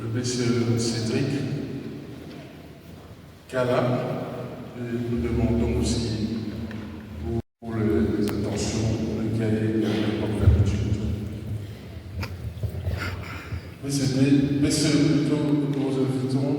le monsieur Cédric Cala. Et nous demandons aussi pour les intentions de Gaël et pour l'habitude. Messieurs, nous invitons.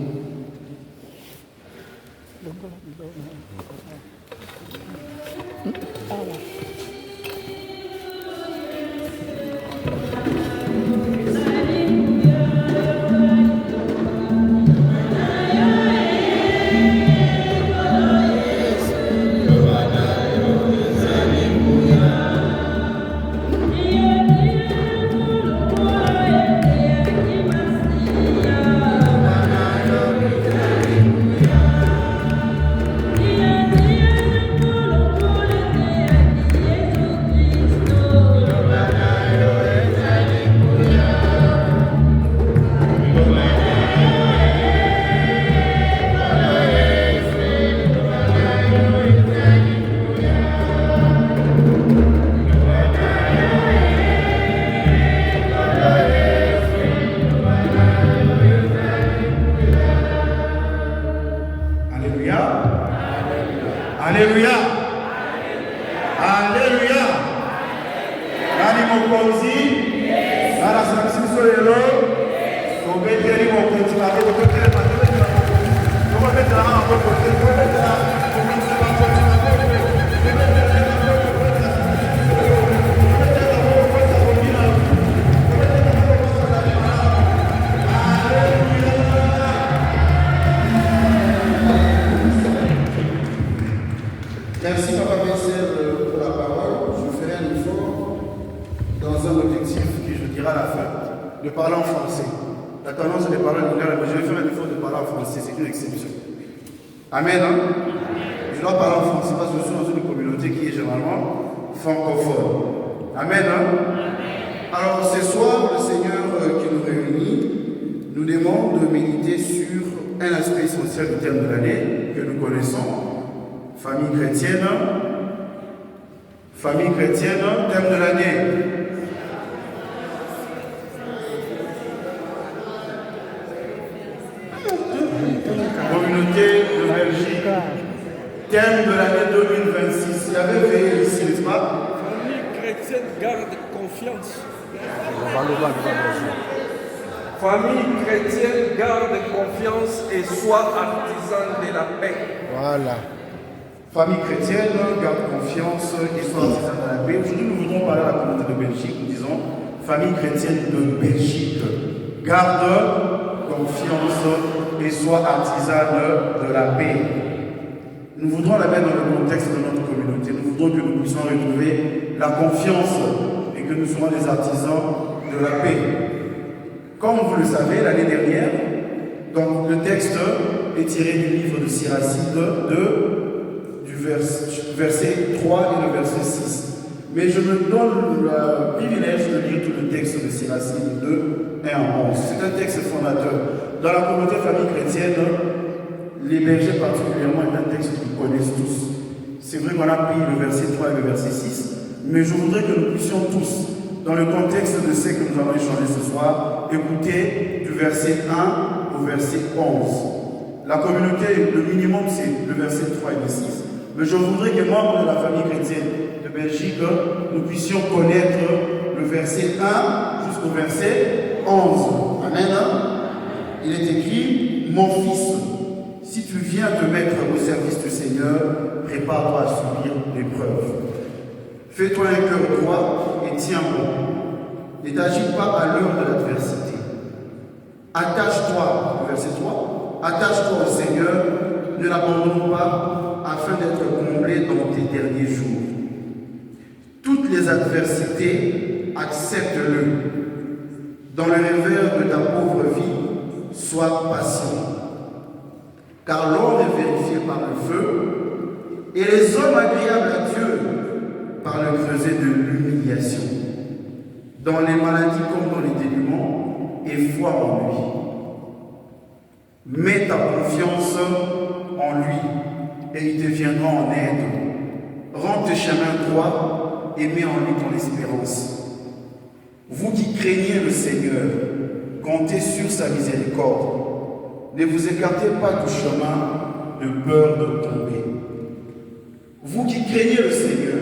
Alléluia. Alléluia. Nani mokonzi. Nana sansiso lelo. Kobeteli mokonzi na ko kobeteli matele na ko. Kobetela na ko kobetela. Kobetela na ko Merci Papa Bessel pour la parole. Je ferai un effort dans un objectif qui je dirai à la fin, de parler en français. La tendance est de parler en anglais, mais je vais faire un effort de parler en français, c'est une exception. Amen. Hein? Je dois parler en français parce que je suis dans une communauté qui est généralement francophone. Amen. Hein? Alors ce soir, le Seigneur qui nous réunit nous demande de méditer sur un aspect essentiel du terme de l'année que nous connaissons. Famille chrétienne, thème de l'année. Communauté de Belgique, thème de l'année 2026. Il y avait veillé ici, n'est-ce pas? Famille chrétienne garde confiance. Famille chrétienne garde confiance et soit artisan de la paix. Voilà. Famille chrétienne, garde confiance et soit artisan de la paix. Aujourd'hui, nous voudrons parler à la communauté de Belgique. Nous disons famille chrétienne de Belgique. Garde confiance et soit artisan de la paix. Nous voudrons la mettre dans le contexte de notre communauté. Nous voudrons que nous puissions retrouver la confiance et que nous soyons des artisans de la paix. Comme vous le savez, l'année dernière, donc, le texte est tiré du livre de Siracide du verset 3 et le verset 6. Mais je me donne le privilège de lire tout le texte de Siracide de 1 à 11. C'est un texte fondateur. Dans la communauté famille chrétienne, les bergers particulièrement est un texte qu'ils connaissent tous. C'est vrai qu'on a pris le verset 3 et le verset 6, mais je voudrais que nous puissions tous, dans le contexte de ce que nous allons échanger ce soir, écouter du verset 1 au verset 11. La communauté, le minimum, c'est le verset 3 et le 6. Mais je voudrais que membres de la famille chrétienne de Belgique, nous puissions connaître le verset 1 jusqu'au verset 11. Amen. Il est écrit, mon fils, si tu viens te mettre au service du Seigneur, prépare-toi à subir l'épreuve. Fais-toi un cœur droit et tiens bon. Ne t'agite pas à l'heure de l'adversité. Attache-toi, verset 3, attache-toi au Seigneur, ne l'abandonne pas, afin d'être comblé dans tes derniers jours. Toutes les adversités, accepte-le. Dans le revers de ta pauvre vie, sois patient. Car l'or est vérifié par le feu, et les hommes agréables à Dieu par le creuset de l'humiliation. Dans les maladies comme dans les dénûments, et foi en lui. Mets ta confiance en lui, et il te viendra en aide. Rends tes chemins droits, et mets en lui ton espérance. Vous qui craignez le Seigneur, comptez sur sa miséricorde. Ne vous écartez pas du chemin de peur de tomber. Vous qui craignez le Seigneur,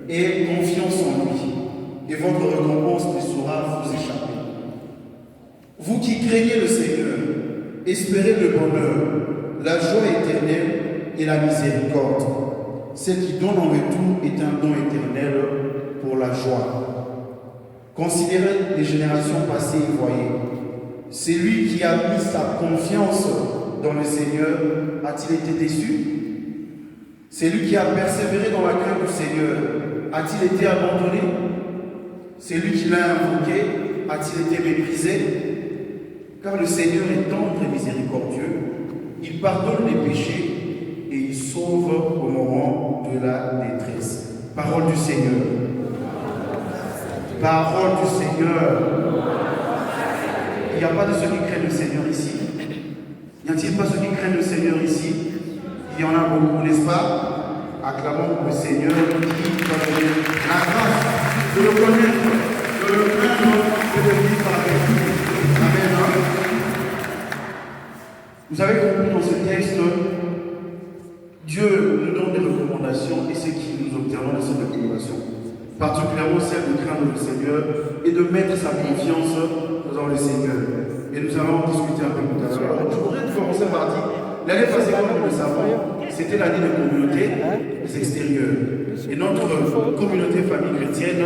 ayez confiance en lui, et votre récompense ne saura vous échapper. Vous qui craignez le Seigneur, espérez le bonheur, la joie éternelle et la miséricorde. Celle qui donne en retour est un don éternel pour la joie. Considérez les générations passées et voyez. Celui qui a mis sa confiance dans le Seigneur a-t-il été déçu? Celui qui a persévéré dans la crainte du Seigneur a-t-il été abandonné? Celui qui l'a invoqué a-t-il été méprisé? Car le Seigneur est tendre et miséricordieux, il pardonne les péchés et il sauve au moment de la détresse. Parole du Seigneur. Parole du Seigneur. Il n'y a pas de ceux qui craignent le Seigneur ici. Y a-t-il pas ceux qui craignent le Seigneur ici? Il y en a beaucoup, n'est-ce pas? Acclamons le Seigneur qui va donner la grâce de le connaître, de le craindre et de vivre avec lui. Amen. Vous avez compris dans ce texte, Dieu nous donne des recommandations et c'est qui nous obtiendrons de ces recommandations. Particulièrement celle de craindre le Seigneur et de mettre sa confiance dans le Seigneur. Et nous allons discuter un peu tout à l'heure. Je voudrais commencer par dire, l'année passée, comme nous le savons, c'était l'année des communautés extérieures. Et notre communauté famille chrétienne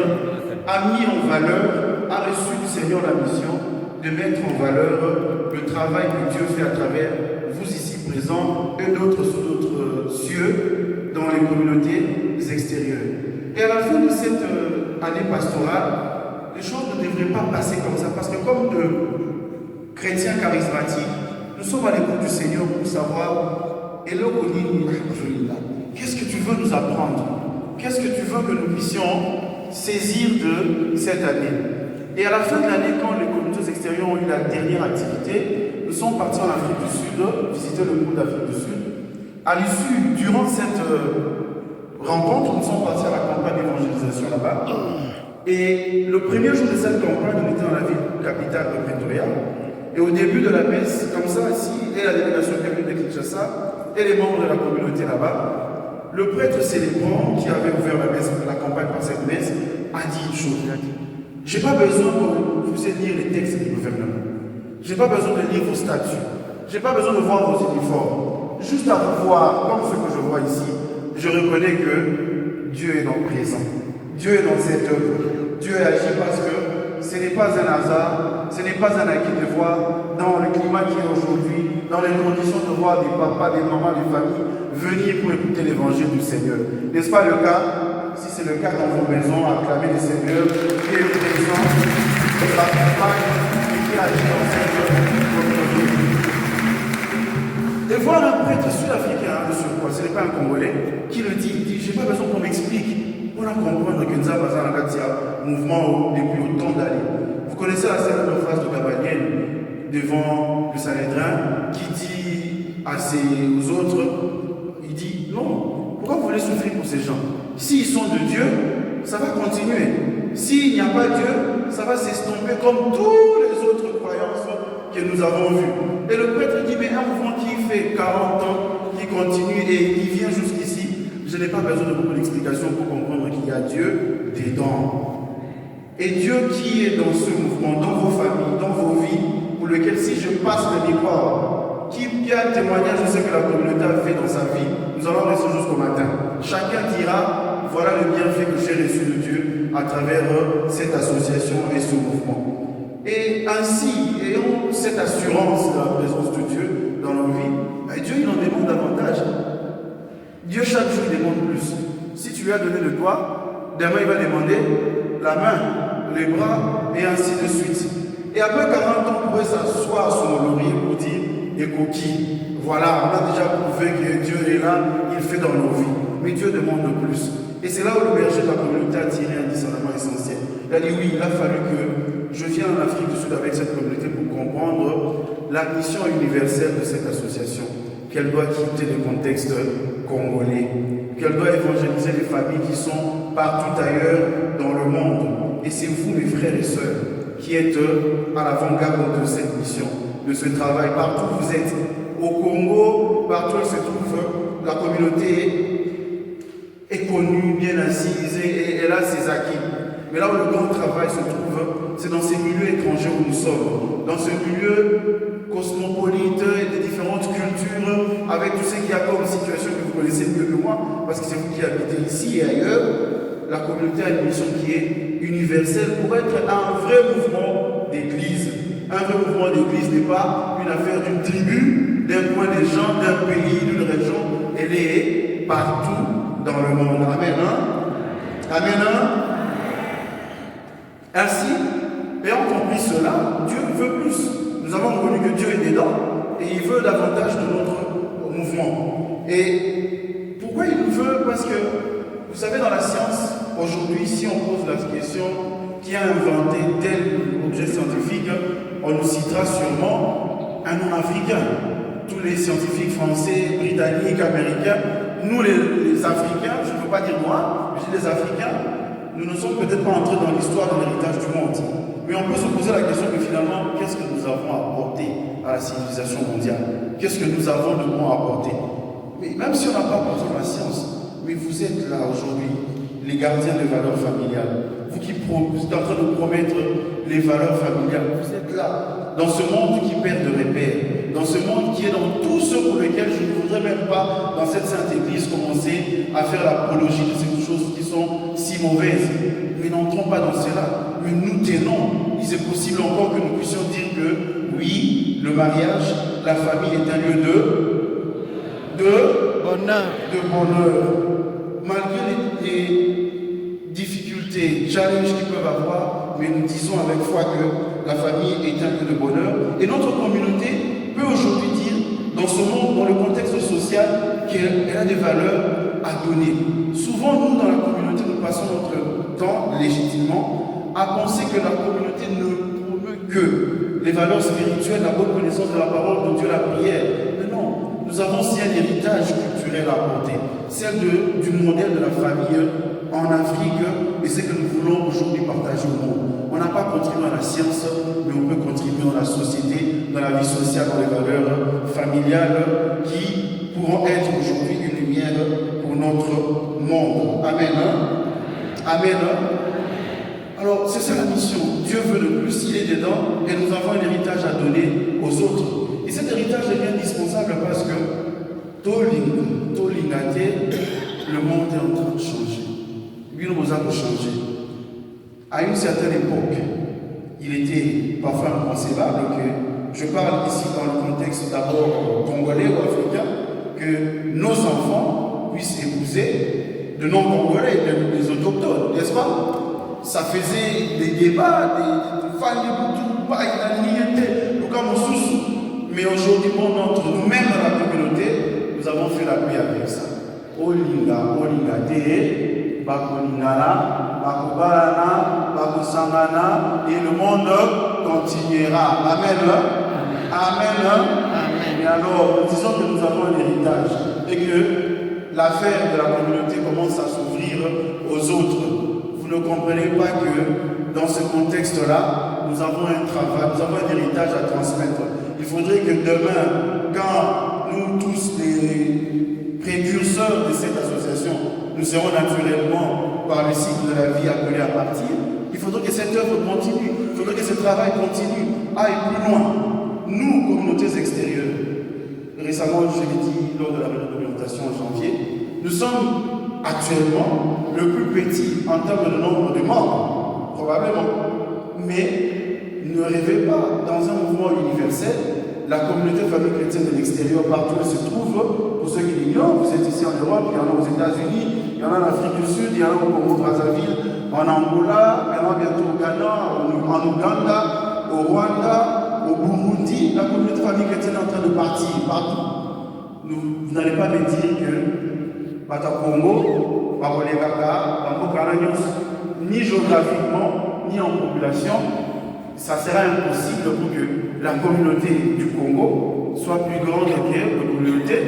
a mis en valeur, a reçu du Seigneur la mission de mettre en valeur le travail que Dieu fait à travers vous ici présents et d'autres sous d'autres cieux dans les communautés extérieures. Et à la fin de cette année pastorale, les choses ne devraient pas passer comme ça, parce que comme de chrétiens charismatiques, nous sommes à l'écoute du Seigneur pour savoir, qu'est-ce que tu veux nous apprendre? Qu'est-ce que tu veux que nous puissions saisir de cette année? Et à la fin de l'année, quand les communautés extérieures ont eu la dernière activité, nous sommes partis en Afrique du Sud, visiter le monde d'Afrique du Sud. À l'issue, durant cette rencontre, nous sommes partis à la campagne d'évangélisation là-bas. Et le premier jour de cette campagne, on était dans la ville capitale de Pretoria. Et au début de la messe, comme ça, ici, et la délégation qui est venue de Kinshasa, et les membres de la communauté là-bas, le prêtre célébrant qui avait ouvert la messe, la campagne par cette messe, a dit une chose. Il a dit, j'ai pas besoin que vous ayez lire les textes du gouvernement. J'ai pas besoin de lire vos statuts. J'ai pas besoin de voir vos uniformes. Juste à vous voir, comme ce que je vois ici, je reconnais que Dieu est dans le présent. Dieu est dans cette œuvre. Dieu agit parce que ce n'est pas un hasard, ce n'est pas un acquis de voir dans le climat qui est aujourd'hui, dans les conditions de voir des papas, des mamans, des familles venir pour écouter l'évangile du Seigneur. N'est-ce pas le cas? Si c'est le cas dans vos maisons, acclamez le Seigneur qui est présent, qui l'accompagne et qui agit dans cette œuvre. Et voir un prêtre sud-africain, ce n'est pas un Congolais, qui le dit, il dit, j'ai pas besoin qu'on m'explique. On a comprendre que nous avons un mouvement depuis autant d'années. Vous connaissez la célèbre phrase de Gamaliel devant le Sanhédrin qui dit aux autres, il dit, non, pourquoi vous voulez souffrir pour ces gens? S'ils sont de Dieu, ça va continuer. S'il n'y a pas Dieu, ça va s'estomper comme toutes les autres croyances que nous avons vues. Et le prêtre dit, mais un mouvement qui fait 40 ans, qui continue et qui vient jusqu'ici, je n'ai pas besoin de beaucoup d'explications pour comprendre qu'il y a Dieu dedans. Et Dieu qui est dans ce mouvement, dans vos familles, dans vos vies, pour lequel si je passe le miroir, qui a un témoignage de ce que la communauté a fait dans sa vie, nous allons rester jusqu'au matin. Chacun dira, voilà le bienfait que j'ai reçu de Dieu à travers cette association et ce mouvement. Et ainsi, ayant cette assurance de la présence de Dieu dans nos vies, Dieu il en demande davantage. Dieu chaque jour il demande plus. Si tu lui as donné le doigt, demain il va demander la main, les bras et ainsi de suite. Et après 40 ans, on pourrait s'asseoir sur nos lauriers pour dire, et coquilles, voilà, on a déjà prouvé que Dieu est là, il fait dans nos vies. Mais Dieu demande plus. Et c'est là où le berger de la communauté a tiré un discernement essentiel. Il a dit oui, il a fallu que je vienne en Afrique du Sud avec cette communauté pour comprendre la mission universelle de cette association. Qu'elle doit quitter le contexte congolais, qu'elle doit évangéliser les familles qui sont partout ailleurs dans le monde. Et c'est vous, mes frères et sœurs, qui êtes à l'avant-garde de cette mission, de ce travail. Partout où vous êtes, au Congo, partout où se trouve, la communauté est connue, bien assise et elle a ses acquis. Mais là où le grand travail se trouve, c'est dans ces milieux étrangers où nous sommes, dans ce milieu cosmopolite et des différentes cultures, avec tout ce qu'il y a comme situation que vous connaissez mieux que moi, parce que c'est vous qui habitez ici et ailleurs. La communauté a une mission qui est universelle pour être un vrai mouvement d'église. Un vrai mouvement d'église n'est pas une affaire d'une tribu, d'un coin des gens, d'un pays, d'une région. Elle est partout dans le monde. Amen. Hein? Amen. Hein? Ainsi, ayant compris cela, Dieu veut plus. Nous avons reconnu que Dieu est dedans et il veut davantage de notre mouvement. Et pourquoi il nous veut? Parce que, vous savez, dans la science, aujourd'hui, si on pose la question qui a inventé tel objet scientifique, on nous citera sûrement un nom africain. Tous les scientifiques français, britanniques, américains, nous les Africains, je ne veux pas dire moi, mais je dis les Africains, nous ne sommes peut-être pas entrés dans l'histoire de l'héritage du monde. Mais on peut se poser la question que finalement, qu'est-ce que nous avons apporté à la civilisation mondiale? Qu'est-ce que nous avons de bon à apporter? Mais même si on n'a pas apporté la science, mais vous êtes là aujourd'hui, les gardiens des valeurs familiales. Vous qui êtes en train de promettre les valeurs familiales, vous êtes là, dans ce monde qui perd de repères, dans ce monde qui est dans tout ce pour lequel je ne voudrais même pas, dans cette sainte église, commencer à faire l'apologie de ces choses qui sont si mauvaises. Mais n'entrons pas dans cela. Mais nous tenons. Il est possible encore que nous puissions dire que oui, le mariage, la famille est un lieu de bonheur. Malgré les difficultés, challenges qu'ils peuvent avoir, mais nous disons avec foi que la famille est un lieu de bonheur. Et notre communauté peut aujourd'hui dire, dans ce monde, dans le contexte social, qu'elle a des valeurs à donner. Souvent, nous, dans la communauté, nous passons notre temps, légitimement, à penser que la communauté ne promeut que les valeurs spirituelles, la bonne connaissance de la parole de Dieu, la prière. Mais non, nous avons aussi un héritage culturel à apporter, celle du modèle de la famille en Afrique, et c'est que nous voulons aujourd'hui partager au monde. On n'a pas contribué à la science, mais on peut contribuer dans la société, dans la vie sociale, dans les valeurs familiales qui pourront être aujourd'hui une lumière pour notre monde. Amen. Amen. Alors, c'est ça la mission. Dieu veut le plus, il est dedans, et nous avons un héritage à donner aux autres. Et cet héritage est indispensable parce que Tolingate, le monde est en train de changer. Lui, nous avons changé. À une certaine époque, il était parfois inconcevable que, je parle ici dans le contexte d'abord congolais ou africain, que nos enfants puissent épouser de non-congolais, des autochtones, n'est-ce pas? Ça faisait des débats, des familles, mais aujourd'hui, nous-mêmes dans la communauté, nous avons fait la paix avec ça. Olinga te, bakolingana, bakobalana, bakosangana, et le monde continuera. Amen. Amen. Et alors, nous disons que nous avons un héritage et que l'affaire de la communauté commence à s'ouvrir aux autres. Vous ne comprenez pas que dans ce contexte-là, nous avons un travail, nous avons un héritage à transmettre. Il faudrait que demain, quand nous tous les précurseurs de cette association, nous serons naturellement par le cycle de la vie appelés à partir, il faudrait que cette œuvre continue, il faudrait que ce travail continue, aille plus loin. Nous, communautés extérieures, récemment, je l'ai dit lors de la réorientation en janvier, nous sommes actuellement le plus petit en termes de nombre de membres, probablement. Mais ne rêvez pas, dans un mouvement universel, la communauté famille chrétienne de l'extérieur, partout où elle se trouve, pour ceux qui l'ignorent, vous êtes ici en Europe, il y en a aux États-Unis, il y en a en Afrique du Sud, il y en a au Congo-Brazzaville, en Angola, il y en a bientôt au Ghana, en Ouganda, au Rwanda, au Burundi. La communauté famille chrétienne est en train de partir partout. Vous n'allez pas me dire que Bata Congo, ni géographiquement, ni en population, ça sera impossible pour que la communauté du Congo soit plus grande que les communautés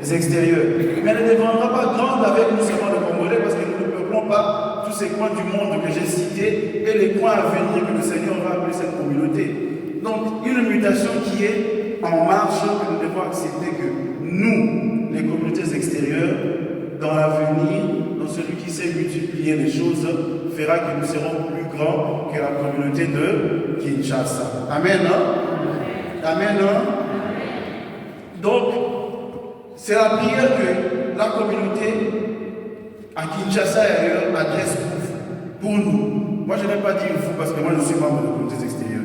extérieures. Mais elle ne deviendra pas grande avec nous seulement les Congolais parce que nous ne peuplons pas tous ces coins du monde que j'ai cités et les coins à venir que le Seigneur va appeler cette communauté. Donc, une mutation qui est en marche, que nous devons accepter que nous, les communautés extérieures, dans l'avenir, dans celui qui sait multiplier les choses, fera que nous serons plus grands que la communauté de Kinshasa. Amen. Hein? Amen. Hein? Donc, c'est la prière que la communauté à Kinshasa et ailleurs adresse pour nous. Moi, je n'ai pas dit vous parce que moi, je suis membre de la communauté extérieure.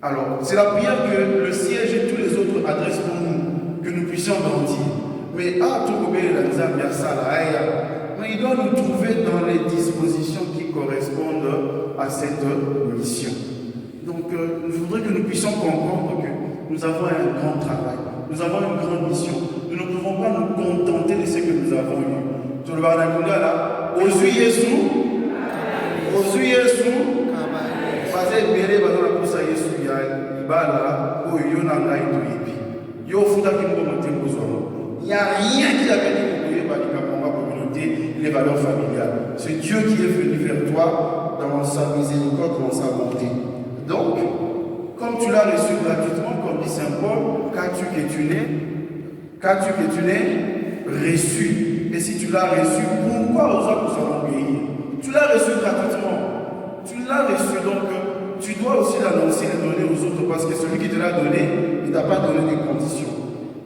Alors, c'est la prière que le siège et tous les autres adressent pour nous, que nous puissions grandir. Mais il doit nous trouver dans les dispositions qui correspondent à cette mission. Donc, je voudrais que nous puissions comprendre que nous avons un grand travail, nous avons une grande mission. Nous ne pouvons pas nous contenter de ce que nous avons eu. Tout le monde là, Ozu Yesu, Fazer bere bazala kusa Yesu ya ibala oyo na ngai to yipi. Yo futa ki ngo motembo zo. Il n'y a rien qui a été pour la communauté, les valeurs familiales. C'est Dieu qui est venu vers toi dans sa miséricorde, dans sa bonté. Donc, comme tu l'as reçu gratuitement, comme dit Saint Paul, qu'as-tu que tu n'es reçu. Et si tu l'as reçu, pourquoi aux autres nous allons obéir? Tu l'as reçu gratuitement. Tu l'as reçu, donc tu dois aussi l'annoncer et le donner aux autres parce que celui qui te l'a donné, il ne t'a pas donné des conditions.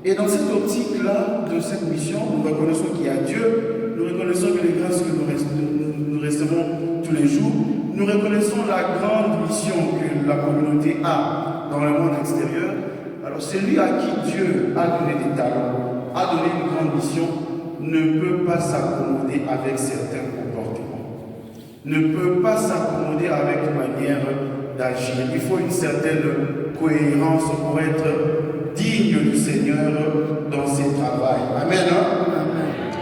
Et dans cette optique-là, de cette mission, nous reconnaissons qu'il y a Dieu, nous reconnaissons que les grâces que nous recevons tous les jours, nous reconnaissons la grande mission que la communauté a dans le monde extérieur. Alors celui à qui Dieu a donné des talents, a donné une grande mission, ne peut pas s'accommoder avec certains comportements, ne peut pas s'accommoder avec une manière d'agir. Il faut une certaine cohérence pour être digne du Seigneur dans ses travails. Amen. Hein?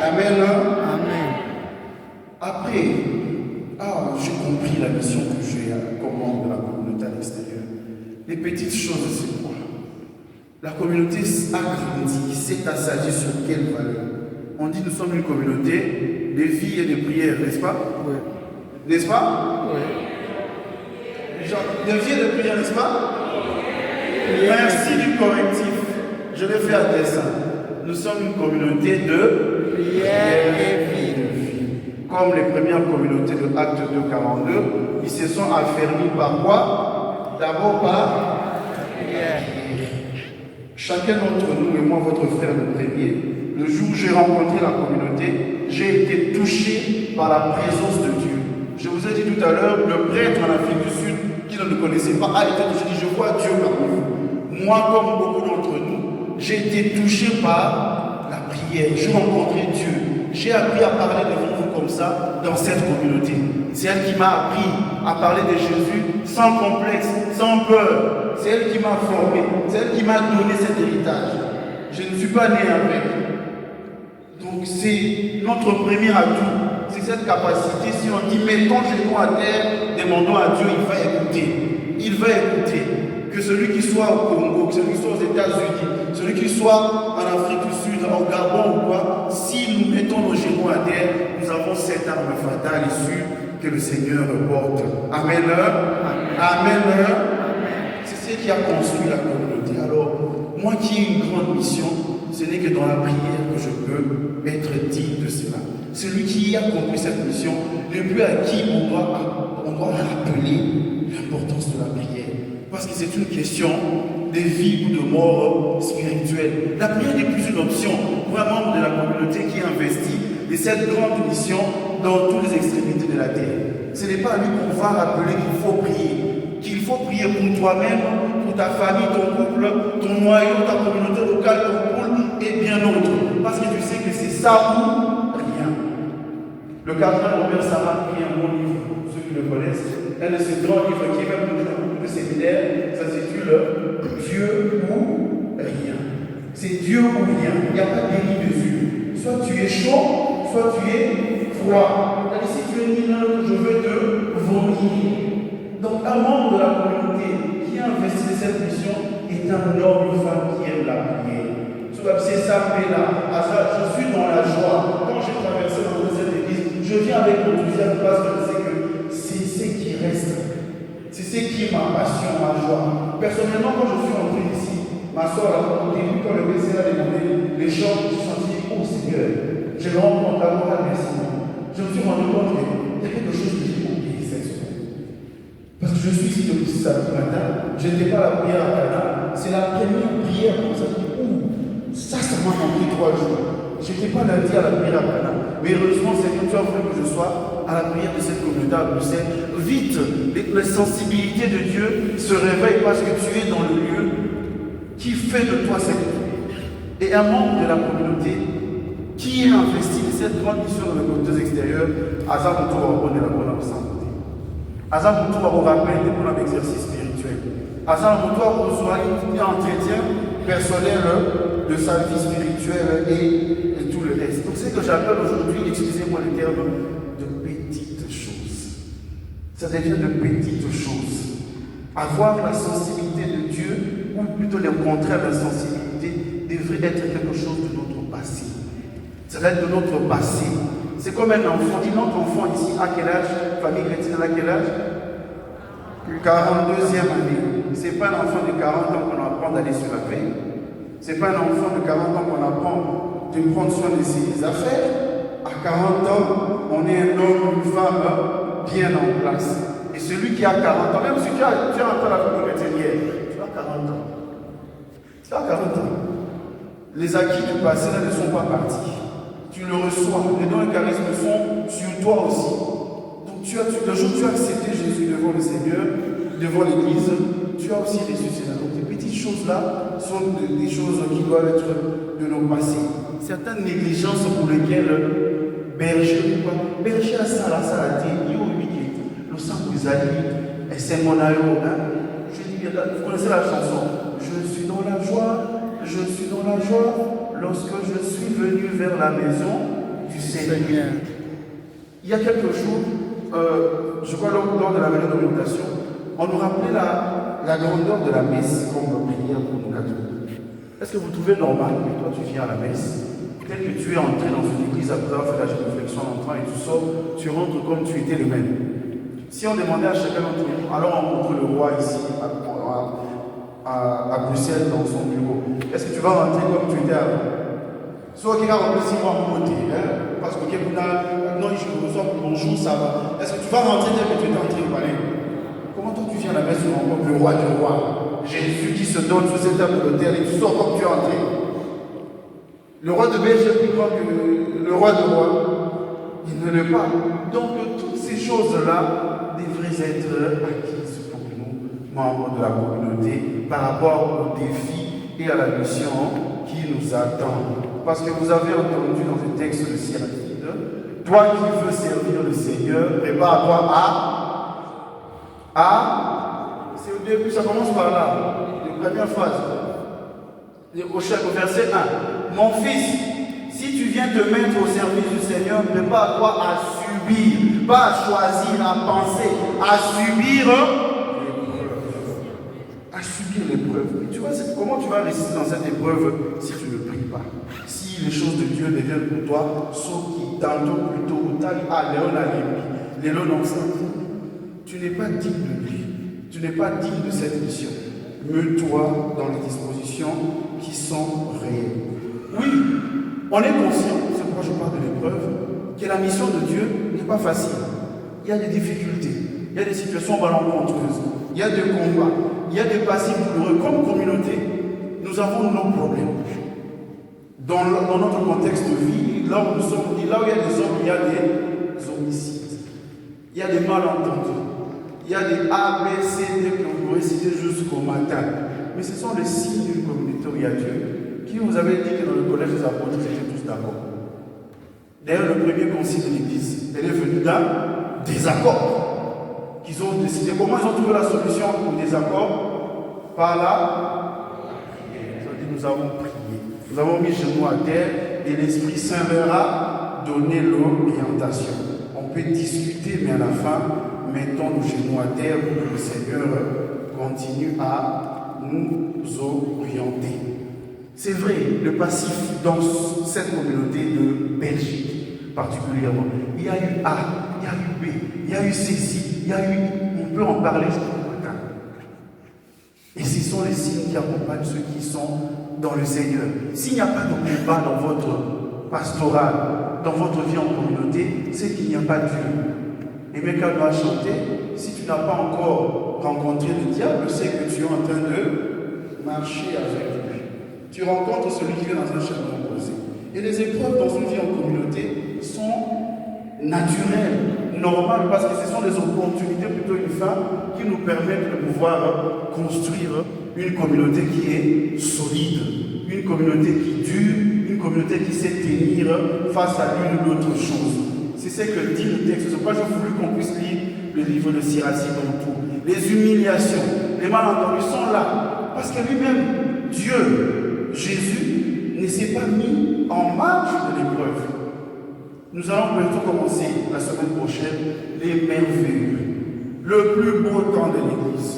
Amen. Amen. Amen. Après, j'ai compris la mission que j'ai comme membre de la communauté à l'extérieur. Les petites choses, c'est quoi? La communauté a grandi, s'est assagie sur quelle valeur? On dit que nous sommes une communauté de vie et de prière, n'est-ce pas? Oui. N'est-ce pas? Oui. De vie et de prière, n'est-ce pas? Merci du correctif. Je l'ai fait à dessein. Nous sommes une communauté de prière et vie. Comme les premières communautés de Acte 2:42, ils se sont affermis par quoi? D'abord par prière. Chacun d'entre nous, et moi votre frère le premier, le jour où j'ai rencontré la communauté, j'ai été touché par la présence de Dieu. Je vous ai dit tout à l'heure, le prêtre en Afrique du Sud, qui ne le connaissait pas, a été touché. Je vois Dieu parmi vous. Moi, comme beaucoup d'entre nous, j'ai été touché par la prière. J'ai rencontré Dieu. J'ai appris à parler devant vous comme ça dans cette communauté. C'est elle qui m'a appris à parler de Jésus sans complexe, sans peur. C'est elle qui m'a formé. C'est elle qui m'a donné cet héritage. Je ne suis pas né avec. Donc c'est notre premier atout. C'est cette capacité. Si on dit mettons genoux à terre, demandons à Dieu, il va écouter. Il va écouter. Que celui qui soit au Congo, que celui qui soit aux États-Unis, celui qui soit en Afrique du Sud, au Gabon ou quoi, si nous mettons nos genoux à terre, nous avons cette arme fatale issue que le Seigneur porte. Amen. Amen. C'est ce qui a construit la communauté. Alors, moi qui ai une grande mission, ce n'est que dans la prière que je peux être digne de cela. Celui qui a compris cette mission, depuis à qui on doit rappeler l'importance de la prière. Parce que c'est une question de vie ou de mort spirituelle. La prière n'est plus une option pour un membre de la communauté qui investit de cette grande mission dans toutes les extrémités de la terre. Ce n'est pas à lui qu'on va rappeler qu'il faut prier. Qu'il faut prier pour toi-même, pour ta famille, ton couple, ton noyau, ta communauté locale, ton pôle et bien d'autres. Parce que tu sais que c'est ça ou rien. Le cardinal Robert Sarah a écrit un bon livre, pour ceux qui le connaissent. Un de ces grands livres qui est même dans beaucoup de séminaires, ça s'intitule Dieu ou rien. C'est Dieu ou rien. Il n'y a pas de demi-mesure. Soit tu es chaud, soit tu es froid. C'est-à-dire, si tu es ni l'un, je veux te vomir. Donc, un membre de la communauté qui a investi dans cette mission est un homme, une femme qui aime la prière. C'est ça, là. Je suis dans la joie. Quand j'ai traversé dans cette église, Je viens avec enthousiasme parce que je sais que c'est ce qui reste. C'est ce qui est ma passion, ma joie. Personnellement, quand je suis entré ici, ma soeur, au début, quand le PC a demandé les chants, je me suis senti, oh Seigneur, je me rends compte d'avoir un merci. Je me suis rendu compte qu'il y a quelque chose que j'ai oublié cette semaine. Parce que je suis ici depuis samedi matin, je n'étais pas à la prière à Cana. C'est la première prière comme ça. Ça m'a manqué 3 jours. Je n'étais pas lundi à la prière à Cana. Mais heureusement, c'est que tu as voulu que je sois à la prière de cette communauté à Bruxelles. Vite, les sensibilités de Dieu se réveillent parce que tu es dans le lieu qui fait de toi cette vie. Et un membre de la communauté qui est investi de cette grande mission dans les communautés extérieures, Azam Moutoua est la bonne absence. Azam Moutoua vous rappelle des bons exercices spirituels. Azam Moutoua reçoit un entretien personnel de sa vie spirituelle et tout le reste. Donc c'est ce que j'appelle aujourd'hui, excusez-moi le terme, de petites choses. Ça devient de petites choses. Avoir la sensibilité de Dieu, ou plutôt le contraire de la sensibilité, devrait être quelque chose de notre passé. Ça va être de notre passé. C'est comme un enfant. Dis notre enfant ici, à quel âge? Famille chrétienne, à quel âge? 42e année. Ce n'est pas un enfant de 40 ans qu'on apprend d'aller se laver. Ce n'est pas un enfant de 40 ans qu'on apprend de prendre soin de ses affaires. À 40 ans, on est un homme, une femme bien en place. Et celui qui a 40 ans, même si tu as encore la famille chrétienne hier, tu as 40 ans. Tu as 40 ans. Les acquis du passé là, ne sont pas partis. Tu le reçois. Les dons et charismes sont sur toi aussi. Donc le jour où tu as accepté Jésus devant le Seigneur, devant l'Église, tu as aussi reçu cela. Donc ces petites choses-là sont des choses qui doivent être de nos passés. Certaines négligences pour lesquelles berger à Salati, le sang vous allie, et c'est mon aïe. Je dis bien, vous connaissez la chanson. Je suis dans la joie, je suis dans la joie, lorsque je suis venu vers la maison du Seigneur. Il y a quelques jours, je crois lors de la réunion d'orientation, on nous rappelait la grandeur de la messe comme prière pour nous catholiques. Est-ce que vous trouvez normal que toi tu viens à la messe, tel que tu es entré dans une église après avoir fait la réflexion en entrant et tu sors, tu rentres comme tu étais le même? Si on demandait à chacun d'entre nous, alors on rencontre le roi ici à Bruxelles dans son bureau, est-ce que tu vas rentrer comme tu étais avant? Soit quelqu'un va rentrer 6 mois pour monter, parce que quelqu'un non, je vous reçois, bonjour, ça va. Est-ce que tu vas rentrer tel que tu es entré au palais? Comment toi tu viens à la messe, tu rencontres le roi du roi, Jésus qui se donne sous cette table de terre et tu sors comme tu es entré? Le roi de Belgique est plus grand que le roi de roi. Il ne l'est pas. Donc toutes ces choses-là devraient être acquises pour nous, membres de la communauté, par rapport aux défis et à la mission qui nous attend. Parce que vous avez entendu dans le texte de Siracide, toi qui veux servir le Seigneur, prépare-toi c'est au début, ça commence par là, la première phrase. Au verset 1. Mon fils, si tu viens te mettre au service du Seigneur, prépare-toi à subir, pas à choisir, à penser, à subir l'épreuve. À subir l'épreuve. Tu vois, comment tu vas résister dans cette épreuve si tu ne pries pas? Si les choses de Dieu deviennent pour toi, sauf qui tantôt plutôt ou tard, les lots tu n'es pas digne de lui. Tu n'es pas digne de cette mission. Mets-toi dans les dispositions qui sont réelles. Oui, on est conscient, c'est pourquoi je parle de l'épreuve, que la mission de Dieu n'est pas facile. Il y a des difficultés, il y a des situations malencontreuses, il y a des combats, il y a des passifs douloureux. Comme communauté, nous avons nos problèmes. Dans notre contexte de vie, là où nous sommes, là où il y a des hommes, il y a des homicides, il y a des malentendus. Il y a des A, B, C, D que vous récitez jusqu'au matin. Mais ce sont les signes d'une communauté où il y a Dieu. Qui vous avait dit que dans le collège des apôtres, ils étaient tous d'accord? D'ailleurs, le premier concile de l'Église, elle est venue d'un désaccord. Qu'ils ont décidé. Comment ils ont trouvé la solution au désaccord? Par là, ils ont dit, nous avons prié. Nous avons mis genoux à terre et l'Esprit Saint leur a donné l'orientation. On peut discuter, mais à la fin, mettons nos genoux à terre pour que le Seigneur continue à nous orienter. C'est vrai, le passif dans cette communauté de Belgique particulièrement, il y a eu A, il y a eu B, il y a eu ceci, il y a eu... On peut en parler jusqu'au matin. Et ce sont les signes qui accompagnent ceux qui sont dans le Seigneur. S'il n'y a pas de combat dans votre pastoral, dans votre vie en communauté, c'est qu'il n'y a pas Dieu. Et même quand on va chanter, si tu n'as pas encore rencontré le diable, c'est que tu es en train de marcher avec lui. Tu rencontres celui qui est dans un chemin opposé. Et les épreuves dans une vie en communauté sont naturelles, normales, parce que ce sont des opportunités, plutôt une femme, qui nous permettent de pouvoir construire une communauté qui est solide, une communauté qui dure, une communauté qui sait tenir face à l'une ou l'autre chose. C'est ce que dit le texte. C'est pourquoi j'ai voulu qu'on puisse lire le livre de Siracide dans tout. Les humiliations, les malentendus sont là. Parce que lui-même, Dieu, Jésus, ne s'est pas mis en marge de l'épreuve. Nous allons bientôt commencer la semaine prochaine les merveilles. Le plus beau temps de l'Église.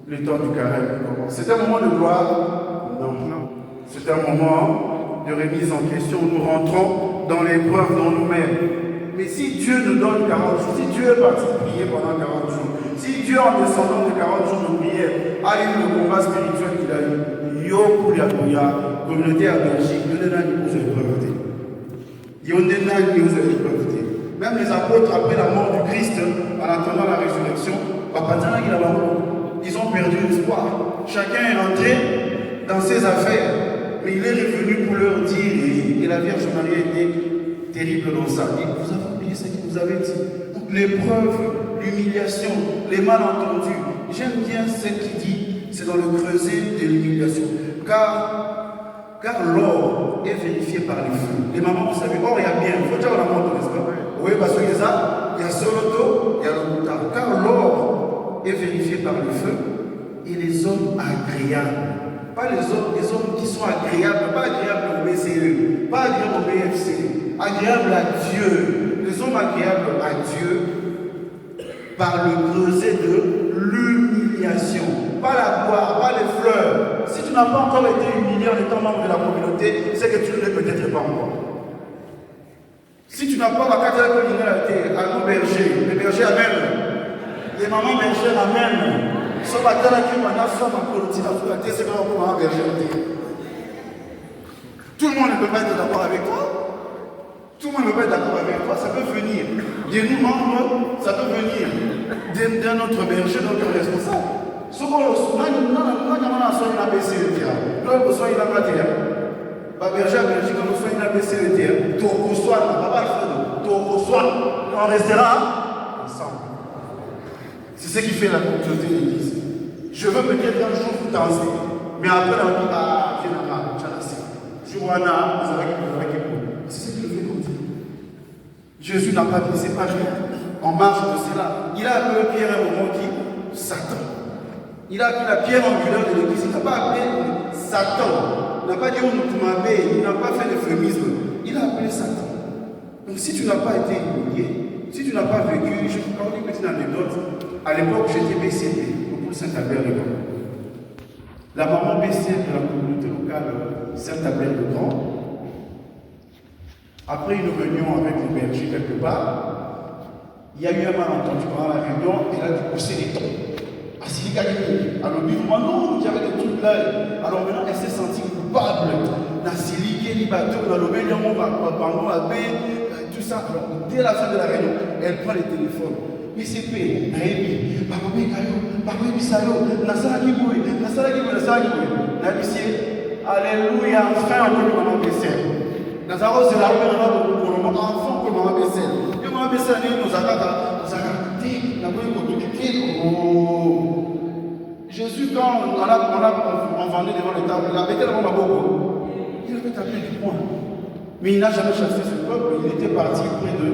Le temps du carême commence. C'est un moment de gloire? Non. C'est un moment de remise en question. Nous rentrons dans l'épreuve dans nous-mêmes. Mais si Dieu nous donne 40 jours, si Dieu est parti prier pendant 40 jours, si Dieu en descendant de 40 jours de prière a eu le combat spirituel qu'il a eu, yo pour la communauté à Belgique, Dieu n'a ni aux épreuves. Dieu n'a ni aux épreuves. Même les apôtres, après la mort du Christ, en attendant la résurrection, ils ont perdu l'espoir. Chacun est rentré dans ses affaires, mais il est revenu pour leur dire, et la Vierge Marie était terrible dans ça. Et vous avez oublié ce qu'il vous avait dit. Donc l'épreuve, l'humiliation, les malentendus. J'aime bien ce qu'il dit, c'est dans le creuset de l'humiliation. Car l'or est vérifié par les feux. Les mamans, vous savez, or il y a bien, il faut dire la montre, n'est-ce pas? Oui, parce qu'il y a ça, il y a Soloto, il y a le Moutard. Car l'or est vérifié par le feu et les hommes agréables. Pas les hommes qui sont agréables, pas agréables au BCE, pas agréables au BFC, agréables à Dieu. Les hommes agréables à Dieu par le creuset de l'humiliation. Pas la gloire, pas les fleurs. Si tu n'as pas encore été humilié en étant membre de la communauté, c'est que tu ne l'es peut-être pas encore. Si tu n'as pas la carte de communauté, à nos bergers, les bergers amènent, les mamans bergères amènent. Tout le monde ne peut pas être d'accord avec toi. Tout le monde ne peut pas être d'accord avec toi. Ça peut venir de nous membres, ça peut venir d'un autre berger, d'un autre responsable. Ce qu'on a besoin de la BCET. Nous avons besoin de la matière. La berger à Belgique, nous avons besoin de la BCET. On restera ensemble. C'est ce qui fait la communauté de l'Église. Je veux peut-être un jour vous danser, mais après on dit ah, viens là-bas, tu as assez. Johanna, c'est ce qu'il fait comme Dieu. Jésus n'a pas dit, c'est pas rien. En marge de cela, il a appelé Pierre à un moment qui Satan. Il a appelé la pierre angulaire de l'Église. Il n'a pas appelé Satan. Il n'a pas dit on nous m'appelle. Il n'a pas fait d'euphémisme. Il a appelé Satan. Donc si tu n'as pas été humilié, si tu n'as pas vécu, je vais vous parler une petite anecdote. À l'époque, j'étais BCP, au groupe Saint-Albert-le-Grand. La maman BCP de la communauté locale Saint-Albert-le-Grand, après une réunion avec les bergers quelque part, il y a eu un malentendu pendant la réunion, et elle a dû pousser les tons. Ah, c'est les gars, alors vivement, non, il y avait des trucs là. Alors maintenant, elle s'est sentie coupable. Dans ces ligues, les bateaux, dans le Bélion, tout ça. Alors, dès la fin de la réunion, elle prend les téléphones. BCP, Naïbi, Barobi Kayo, Barobi Sayo, Nasara Kiboué, Nasara Kiboué, Nasara Kiboué. Naïbisier, Alléluia, enfin, on peut maman Bessel. Nazaro, c'est la rue pour le moment, enfant, pour maman Bessel. Et maman Bessel, nous avons dit, nous avons dit, Jésus, quand on vendait devant le temple, il avait tellement beaucoup. Il avait tapé du poing. Mais il n'a jamais chassé ce peuple, il était parti près de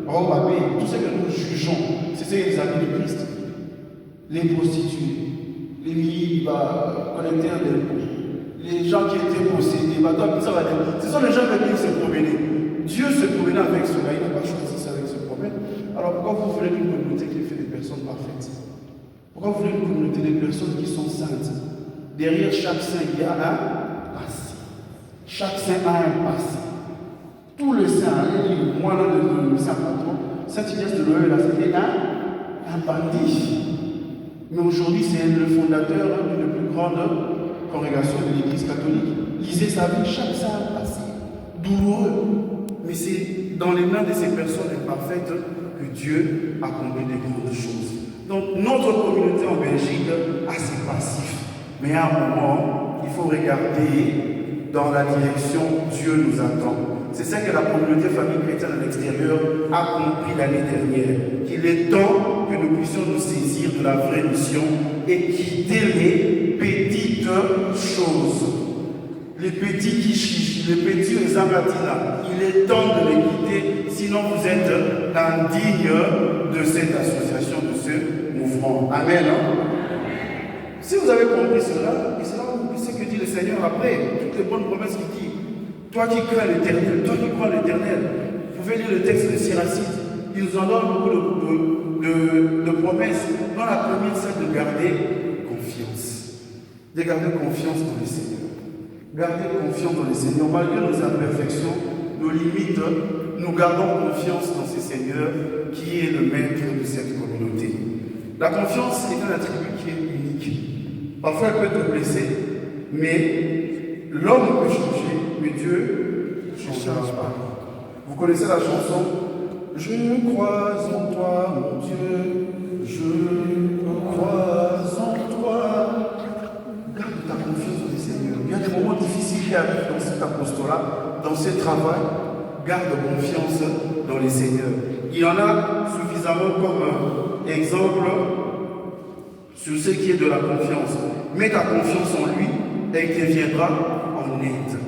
Rome. Tout ce que nous jugeons, c'est ce que les amis de Christ. Les prostituées, les millibas, collecteurs d'impôts, les gens qui étaient possédés, ce sont les gens qui se promenaient. Dieu se promenait avec cela, il n'a pas choisi ça avec ce problème. Alors pourquoi vous voulez une communauté qui fait des personnes parfaites? Pourquoi vous voulez une communauté de personnes qui sont saintes? Derrière chaque saint, il y a un passé. Chaque saint a un passé. Tout le saint, moi là, le saint patron, Saint Ignace de Loyola, c'était un bandit. Mais aujourd'hui, c'est le fondateur d'une plus grande congrégation de l'Église catholique. Lisez sa vie, chaque saint passé, douloureux. Mais c'est dans les mains de ces personnes imparfaites que Dieu accomplit des grandes choses. Donc notre communauté en Belgique, assez passif. Mais à un moment, il faut regarder dans la direction Dieu nous attend. C'est ça que la communauté famille chrétienne à l'extérieur a compris l'année dernière. Qu'il est temps que nous puissions nous saisir de la vraie mission et quitter les petites choses. Les petits qui les petits examatinas. Il est temps de les quitter, sinon vous êtes indigne de cette association, de ce mouvement. Amen. Hein? Si vous avez compris cela, et cela vous comprenez ce que dit le Seigneur après, toutes les bonnes promesses qu'il dit. Toi qui crains l'éternel, toi qui crois l'éternel, vous pouvez lire le texte de Siracide. Il nous en donne beaucoup de promesses. Dans la première, c'est de garder confiance. De garder confiance dans le Seigneur. Garder confiance dans le Seigneur. Malgré nos imperfections, nos limites, nous gardons confiance dans ce Seigneur qui est le maître de cette communauté. La confiance est un attribut qui est unique. Parfois, elle peut te blesser, mais l'homme peut changer. Mais Dieu ne change pas. Vous connaissez la chanson « Je crois en toi, mon Dieu, je crois en toi ». Garde ta confiance au Seigneur. Il y a des moments difficiles qui arrivent dans cet apostolat, dans ce travail. Garde confiance dans les Seigneurs. Il y en a suffisamment comme exemple sur ce qui est de la confiance. Mets ta confiance en lui et il te viendra en aide.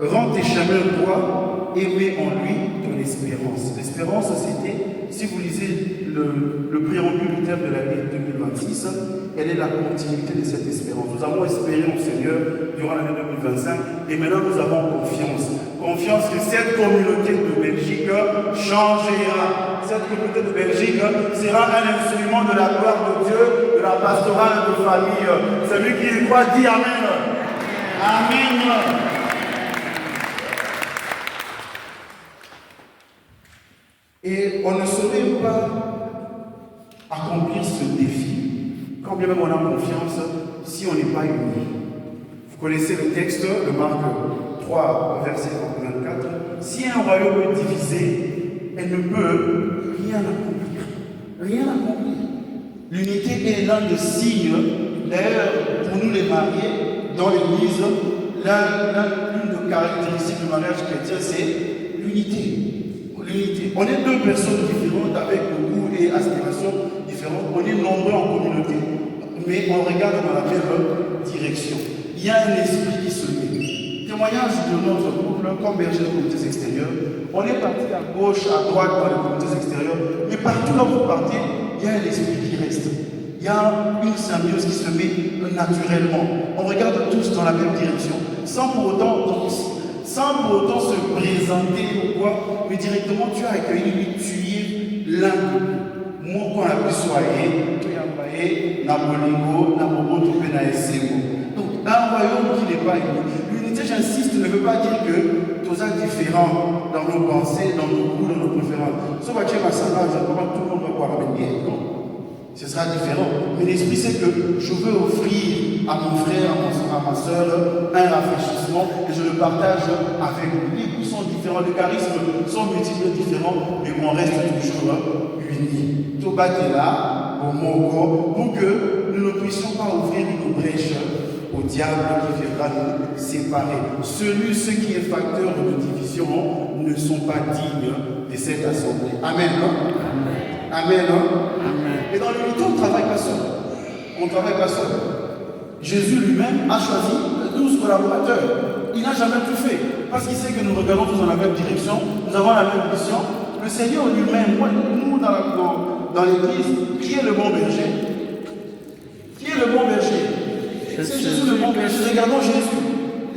Rends tes chemins droits et mets en lui ton espérance. L'espérance, c'était, si vous lisez le préambule du terme de l'année 2026, elle est la continuité de cette espérance. Nous avons espéré au Seigneur durant l'année 2025 et maintenant nous avons confiance. Confiance que cette communauté de Belgique changera. Cette communauté de Belgique sera un instrument de la gloire de Dieu, de la pastorale de famille. Celui qui y croit dit Amen. Amen. Et on ne saurait pas accomplir ce défi, quand bien même on a confiance, si on n'est pas unis. Vous connaissez le texte de Marc 3, verset 24. Si un royaume est divisé, elle ne peut rien accomplir. Rien accomplir. L'unité est l'un des signes. D'ailleurs, pour nous les mariés, dans l'Église, l'une des caractéristiques du mariage chrétien, c'est l'unité. On est deux personnes différentes avec goût et aspirations différentes. On est nombreux en communauté, mais on regarde dans la même direction. Il y a un esprit qui se met. Témoignage de notre couple, comme berger de communautés extérieures. On est parti à gauche, à droite dans les communautés extérieures, mais partout là où vous partez, il y a un esprit qui reste. Il y a une symbiose qui se met naturellement. On regarde tous dans la même direction, sans pour autant se présenter ou quoi, mais directement tu as accueilli, tu es l'un de nous. Moi, quand on a pu soigner, tu as envoyé Nabolingo, Nabobo, tu peux Donc, un royaume qui n'est pas uni. L'unité, j'insiste, ne veut pas dire que tous sommes différents dans nos pensées, dans nos goûts, dans nos préférences. Sauf que tu es ma salade, comment tout le monde va boire la même bière. Non. Ce sera différent. Mais l'esprit, c'est que je veux offrir à mon frère, à ma soeur, un rafraîchissement et je le partage avec lui. Les goûts sont différents, les charismes sont multiples différents, mais on reste toujours unis. Toba est là, au Mongo, pour que nous ne puissions pas ouvrir une brèche au diable qui viendra nous séparer. Ceux qui est facteur de division ne sont pas dignes de cette assemblée. Amen. Hein? Amen. Hein? Amen. Et dans l'unité, on ne travaille pas seul. On ne travaille pas seul. Jésus lui-même a choisi 12 collaborateurs. Il n'a jamais tout fait. Parce qu'il sait que nous regardons tous dans la même direction, nous avons la même mission. Le Seigneur lui-même, nous dans l'Église, qui est le bon berger? Qui est le bon berger? C'est Jésus le bon berger. Regardons Jésus.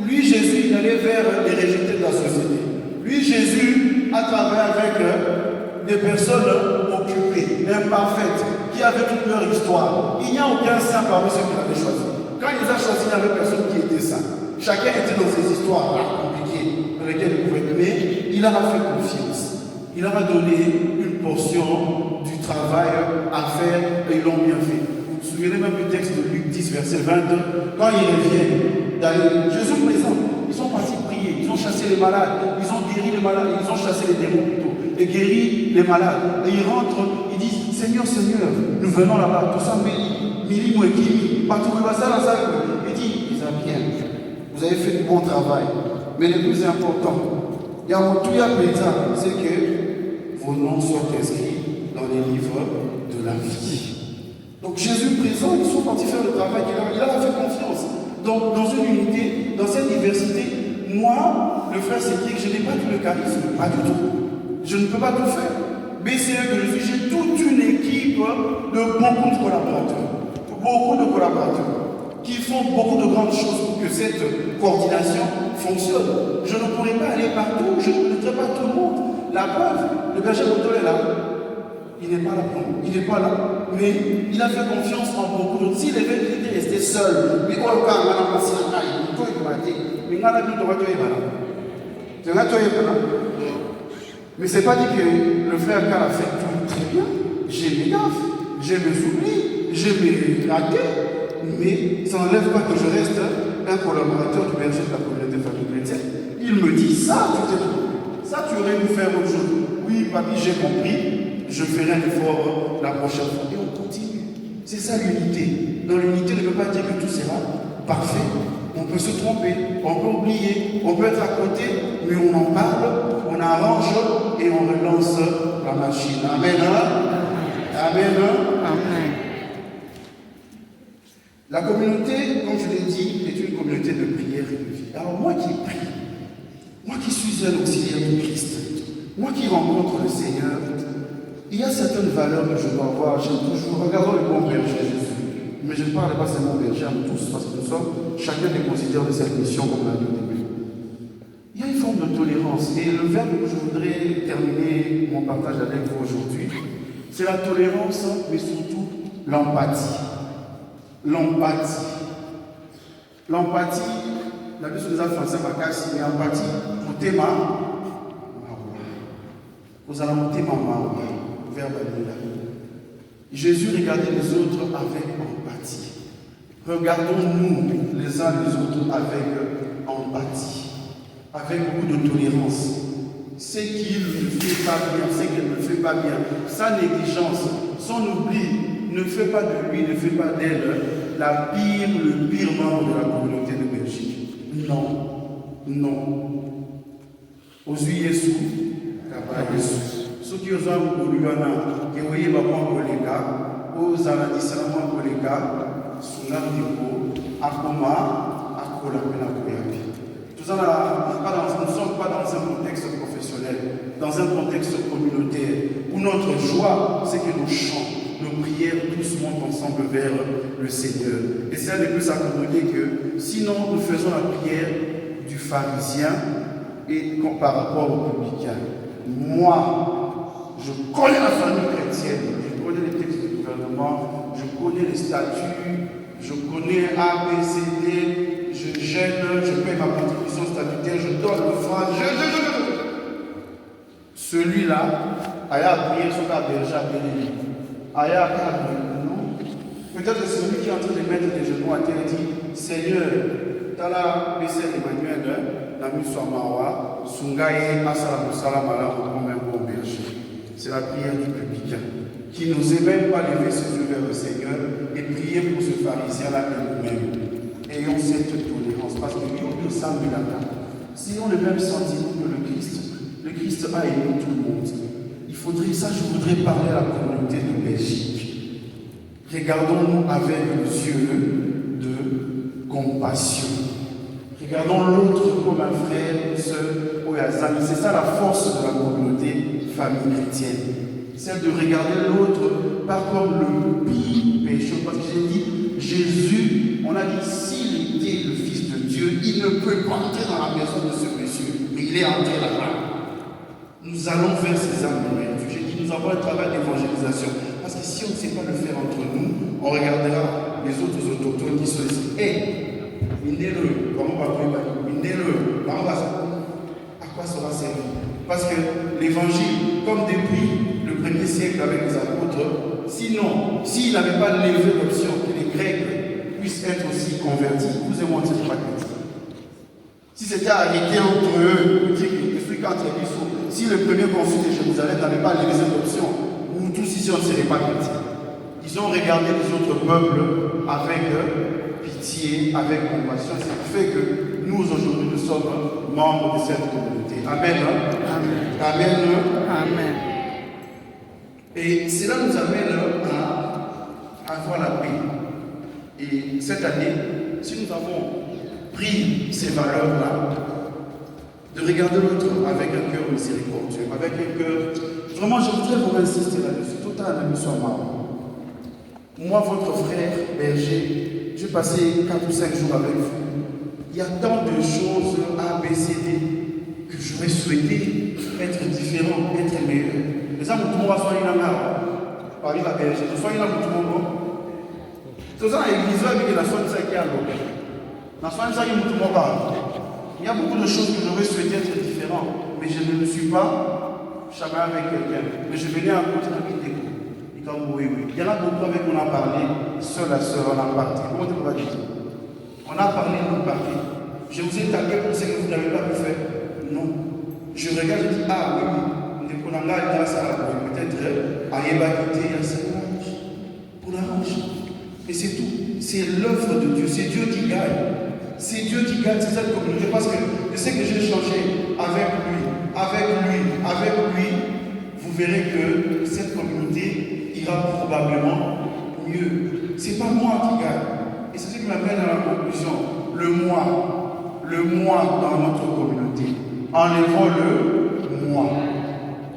Lui, Jésus, il allait vers les rejetés de la société. Lui, Jésus a travaillé avec des personnes occupées, imparfaites, qui avaient toute leur histoire. Il n'y a aucun saint parmi ceux qu'il avait choisi. Quand il les a choisis, il n'y avait personne qui était saint. Chacun était dans ses histoires compliquées, dans lesquelles il pouvait être. Mais il leur a fait confiance. Il leur a donné une portion du travail à faire et ils l'ont bien fait. Vous vous souvenez même du texte de Luc 10, verset 22. Quand ils reviennent, Jésus présent, ils sont partis prier, ils ont chassé les malades, ils ont guéri les malades, ils ont chassé les démons plutôt, et guéri les malades. Et ils rentrent, ils disent, Seigneur, Seigneur, nous venons là-bas, tout ça, Mili Mouekimi, partout où il va ça, là, ça. Il dit, ils ont bien, vous avez fait du bon travail. Mais le plus important, il y a un tout c'est que vos noms soient inscrits dans les livres de la vie. Donc Jésus présent, ils sont partis faire le travail il leur a fait confiance. Donc dans une unité, dans cette diversité, moi, le frère Cédric, je n'ai pas tout le charisme, pas du tout. Je ne peux pas tout faire. BCE que je suis, j'ai toute une équipe de beaucoup de collaborateurs qui font beaucoup de grandes choses pour que cette coordination fonctionne. Je ne pourrais pas aller partout, je ne connaîtrai pas tout le monde. La preuve, le berger Botol est là. Il n'est pas là pour nous, il n'est pas là. Mais il a fait confiance en beaucoup d'autres. S'il était resté seul, mais quoi, mais c'est pas dit que le frère Karl a fait tout très bien. J'ai mes gaffes, j'ai mes oublis, j'ai mes ratés. Mais ça n'enlève pas que je reste un collaborateur du berger de la communauté famille chrétienne. Il me dit ça, ça tu aurais dû faire autre chose. Oui, papy, j'ai compris, je ferai un effort la prochaine fois. Et on continue. C'est ça l'unité. Dans l'unité, ne veut pas dire que tout sera parfait. On peut se tromper, on peut oublier, on peut être à côté, mais on en parle, on arrange et on relance la machine. Amen. Amen. Amen. La communauté, comme je l'ai dit, est une communauté de prière et de vie. Alors moi qui prie, moi qui suis un auxiliaire du Christ, moi qui rencontre le Seigneur, il y a certaines valeurs que je dois avoir. J'aime toujours, regardons le bon berger Jésus. Mais je ne parle pas seulement berger à tous, parce que nous sommes chacun des considérés de cette mission comme on a dit au début. Il y a une forme de tolérance. Et le verbe que je voudrais terminer mon partage avec vous aujourd'hui, c'est la tolérance, mais surtout l'empathie. L'empathie. L'empathie, la vie sur les Français, mais empathie, pour Théma, vous allez monter maman, verbe là. Jésus regardait les autres avec empathie. Regardons-nous les uns les autres avec empathie, avec beaucoup de tolérance. Ce qu'il ne fait pas bien, ce qu'il ne fait pas bien, sa négligence, son oubli, ne fait pas de lui, ne fait pas d'elle le pire membre de la communauté de Belgique. Non, non. Aux Yesu, ceux qui osent Boulugana, qui voyaient Maman Kolega, aux Aladissalement Kolega, Sunam Diko, Akoma, Akola Penakoyapi. Tout ça, nous ne sommes pas dans un contexte professionnel, dans un contexte communautaire, où notre joie, c'est que nous chantons. Nos prières tous montent ensemble vers le Seigneur. Et ça ne peut s'accommoder que sinon nous faisons la prière du pharisien et par rapport au publicain. Moi, je connais la famille chrétienne, je connais les textes du gouvernement, je connais les statuts, je connais A, B, C, D, je gêne, je paie ma contribution statutaire, je donne le franc, celui-là, a prié sur la berger à Bénélie. Non. Peut-être que celui qui est en train de mettre les genoux à terre dit Seigneur, Tala Bessel Emmanuel, Nami Swamawa, Sungaye, Asala Moussala Mala, comme un bon berger. C'est la prière du publicain qui n'osait même pas lever ses yeux vers le Seigneur et prier pour ce pharisien-là et nous-mêmes. Ayons cette tolérance parce que nous sommes là. Si on a le même sentiment que le Christ a aimé tout le monde. Il faudrait ça, je voudrais parler à la communauté de Belgique. Regardons-nous avec les yeux de compassion. Regardons l'autre comme un frère, une sœur, ou un. C'est ça la force de la communauté famille chrétienne. Celle de regarder l'autre pas comme le pire péché. Parce que j'ai dit, Jésus, on a dit, s'il était le Fils de Dieu, il ne peut pas entrer dans la maison de ce monsieur. Mais il est entré là-bas. Nous allons faire ces âmes de vertu. J'ai dit, nous avons un travail d'évangélisation. Parce que si on ne sait pas le faire entre nous, on regardera les autres autochtones qui sont ici. Hé, Mindele, comment on va trouver Mindele, comment on va ça? quoi sera servi? Parce que l'évangile, comme depuis le 1er siècle avec les apôtres, sinon, s'ils n'avaient pas levé l'option que les Grecs puissent être aussi convertis, vous et moi, on ne serait pas chrétiens. Si c'était arrêté entre eux, si le premier concile de Jérusalem n'avait pas levé cette option, nous tous ici, on ne serait pas chrétiens. Ils ont regardé les autres peuples avec pitié, avec compassion. Ce qui fait que nous, aujourd'hui, nous sommes membres de cette communauté. Amen. Amen. Amen. Amen. Et cela nous amène à avoir la paix. Et cette année, si nous avons pris ces valeurs-là, de regarder l'autre avec un cœur miséricordieux, avec un cœur... Vraiment, je voudrais vous insister là-dessus. Tout à l'heure, nous sommes morts. Moi, votre frère berger, j'ai passé 4 ou 5 jours avec vous. Il y a tant de choses A, B, C, D que j'aurais souhaité être différent, être meilleur. Les gens, tout le monde soit une amère. Parmi la berger, soit une amère, tout le monde. Tout ça, l'église, avec la somme, c'est qui a l'eau. La somme, c'est qui tout le monde parle. Il y a beaucoup de choses que j'aurais souhaité être différent, mais je ne le suis pas. Jamais avec quelqu'un. Mais je venais à côté de l'idée. Comme oui. Il y en a beaucoup avec qui on a parlé, seul à seul, on a parlé. Comment tu peux dire? On a parlé, on a parlé. Je vous ai tagué pour ce que vous n'avez pas pu faire. Non. Je regarde, je dis, ah oui, peut-être à Yébakité, à Saint-Ange, pour l'arranger. Et c'est tout. C'est l'œuvre de Dieu. C'est Dieu qui gagne. C'est Dieu qui gagne cette communauté. Parce que je sais que j'ai changé avec lui. Vous verrez que cette communauté ira probablement mieux. Ce n'est pas moi qui gagne. Et c'est ce qui m'amène à la conclusion. Le moi dans notre communauté. Enlevons le moi.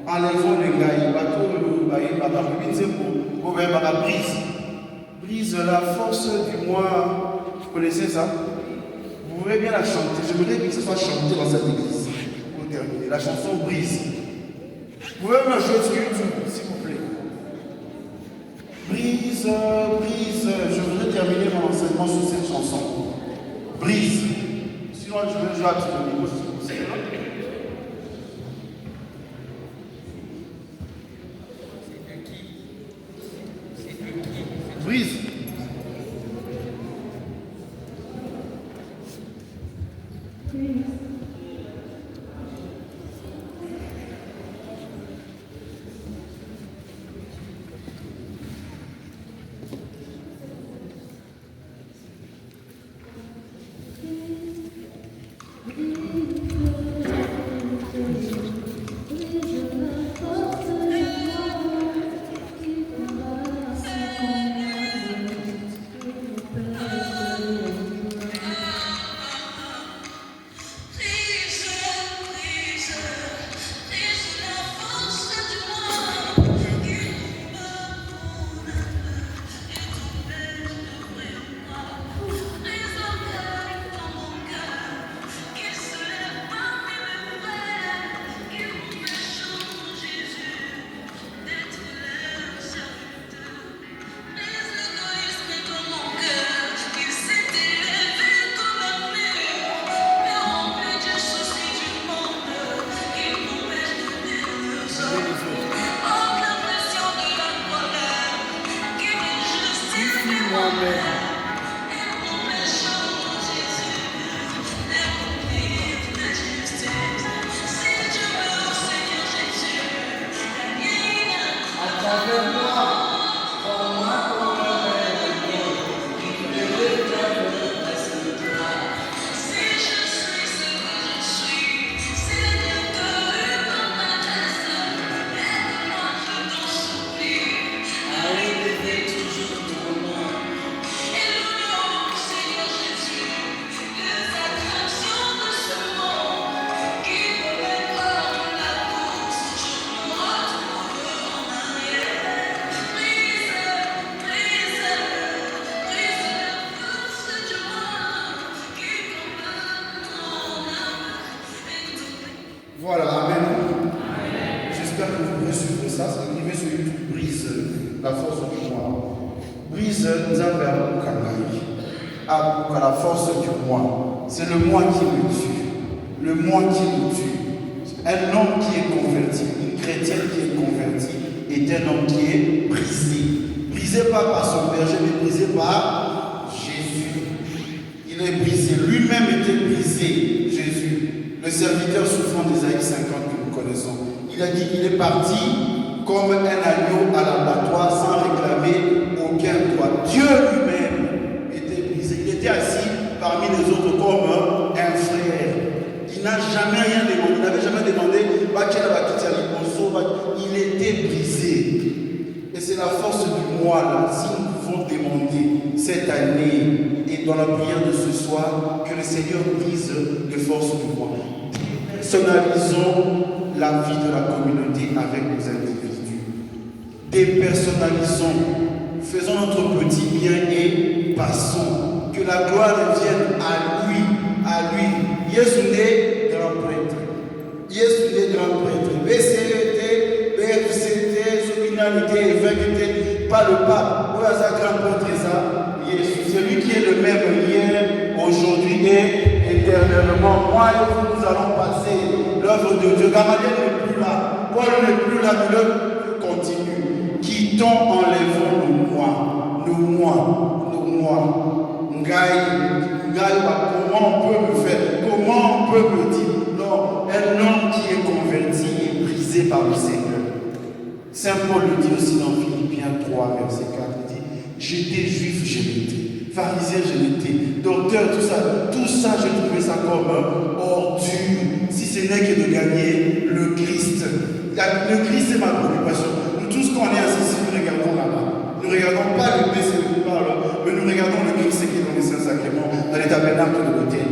Enlevons le gars. Brise la force du moi. Vous connaissez ça? Vous voulez bien la chanter. J'aimerais que ce soit chanté dans cette église. Pour terminer. La chanson Brise. Vous pouvez me jouer sur YouTube, s'il vous plaît. Brise. Je voudrais terminer mon enseignement sur cette chanson. Brise. Sinon, je vais jouer à tout le niveau, si vous savez. Brise. Voilà, amen. J'espère que vous pourrez suivre ça. C'est arrivé sur YouTube, Brise la force du moi. Brise nous a vers la force du moi. C'est le moi qui me tue. Le moi qui nous tue. Un homme qui est converti, une chrétienne qui est convertie, est un homme qui est brisé. Brisé pas par son berger, mais brisé par Jésus. Il est brisé. Lui-même était brisé, Jésus. Le serviteur souffrant d'Ésaïe 50 que nous connaissons. Il a dit qu'il est parti comme un agneau à l'abattoir sans réclamer aucun droit. Dieu lui-même était brisé. Il était assis parmi les autres comme un frère. Il n'a jamais rien demandé. Il n'avait jamais demandé. Il était brisé. Et c'est la force du moi là. Si nous pouvons demander cette année et dans la prière de ce soir que le Seigneur brise les forces du moi. Personnalisons la vie de la communauté avec nos individus. Dépersonnalisons. Faisons notre petit bien et passons. Que la gloire revienne à lui. À lui. Jésus est grand prêtre. Jésus est grand prêtre. BCET, BFCT, Sominalité, évêque, pas le pape. Où est ce grand prêtre ça? Jésus, celui qui est le même hier, aujourd'hui et éternellement. Moi et vous, nous allons passer l'œuvre de Dieu. Gamaliel n'est plus là. Paul n'est plus là, mais l'œuvre continue. Quittons, enlevons nos moi. Nos moi. Nos moi. Ngaï, comment on peut me faire? Comment on peut me dire? Non, un homme qui est converti est brisé par le Seigneur. Saint Paul le dit aussi dans Philippiens 3, verset 4, il dit, j'étais juif, je l'étais, pharisien, je l'étais, docteur, tout ça, je trouvais ça comme ordure, si ce n'est que de gagner le Christ. Le Christ, c'est ma préoccupation. Nous tous, quand on est assis, nous regardons là-bas. Nous ne regardons pas le Christ qui nous parle, mais nous regardons le Christ qui est dans les saints sacrements, dans les tabernacles de l'autel.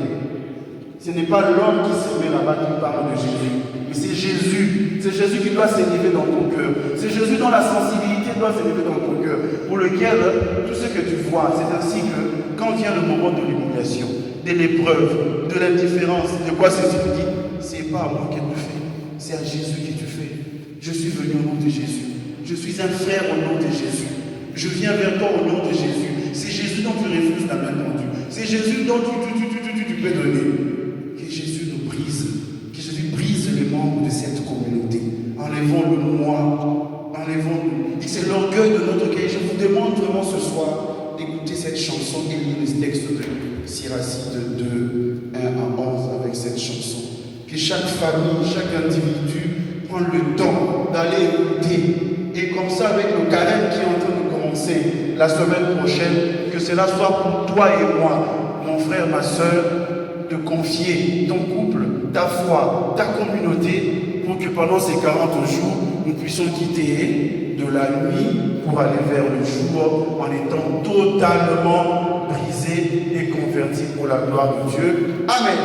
Ce n'est pas l'homme qui se met là-bas qui parle de Jésus, mais c'est Jésus. C'est Jésus qui doit s'élever dans ton cœur. C'est Jésus dont la sensibilité doit s'élever dans ton cœur, pour lequel tout ce que tu vois, c'est ainsi que quand vient le moment de l'humiliation, de l'épreuve, de l'indifférence, de quoi c'est ce que tu dis, c'est pas à moi qu'elle te fait, c'est à Jésus qui te fait. Je suis venu au nom de Jésus. Je suis un frère au nom de Jésus. Je viens vers toi au nom de Jésus. C'est Jésus dont tu refuses la main tendue. C'est Jésus dont tu peux donner. Que Jésus nous brise. Que Jésus brise les membres de cette communauté. Enlevons le moi. Enlevons-le. Et c'est l'orgueil de notre cœur. Je vous demande vraiment ce soir d'écouter cette chanson et lire le texte de Siracide de 1 à 11 avec cette chanson. Que chaque famille, chaque individu prenne le temps d'aller écouter. Et comme ça, avec le carême qui est en train de commencer la semaine prochaine, que cela soit pour toi et moi, mon frère, ma soeur, de confier ton couple, ta foi, ta communauté, pour que pendant ces 40 jours, nous puissions quitter de la nuit pour aller vers le jour en étant totalement brisés et convertis pour la gloire de Dieu. Amen.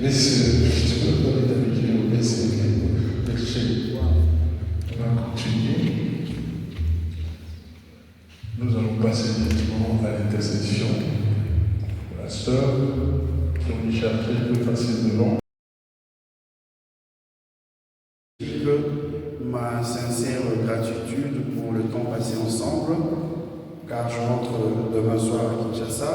Merci, je peux pas avec vous, merci. On va continuer. Nous allons passer directement à l'intercession. La sœur, Jean-Michel, peut passer devant. Ma sincère gratitude pour le temps passé ensemble, car je rentre demain soir à Kinshasa.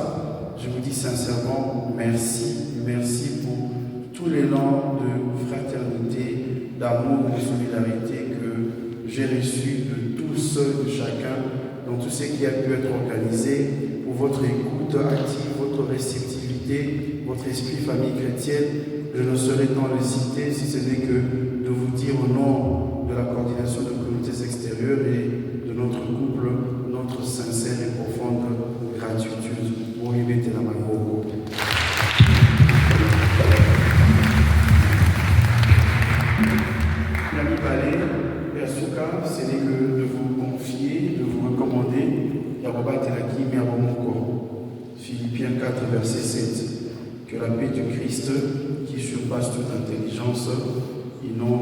Je vous dis sincèrement merci, merci pour tout l'élan de fraternité, d'amour et de solidarité que j'ai reçu de tous, de chacun, dans tout ce qui a pu être organisé, pour votre écoute active, votre réceptivité, votre esprit famille chrétienne. Je ne saurais tant le citer si ce n'est que de vous dire au nom de la coordination de communautés extérieures et de notre couple, notre sincère et profonde gratitude. Pour y mettre la main au L'ami Balé, Père Souka, ce n'est que de vous confier, de vous recommander, Yaroba Telaki, Miaromoko, Philippiens 4, verset 7. Que la paix du Christ, qui surpasse toute intelligence, inonde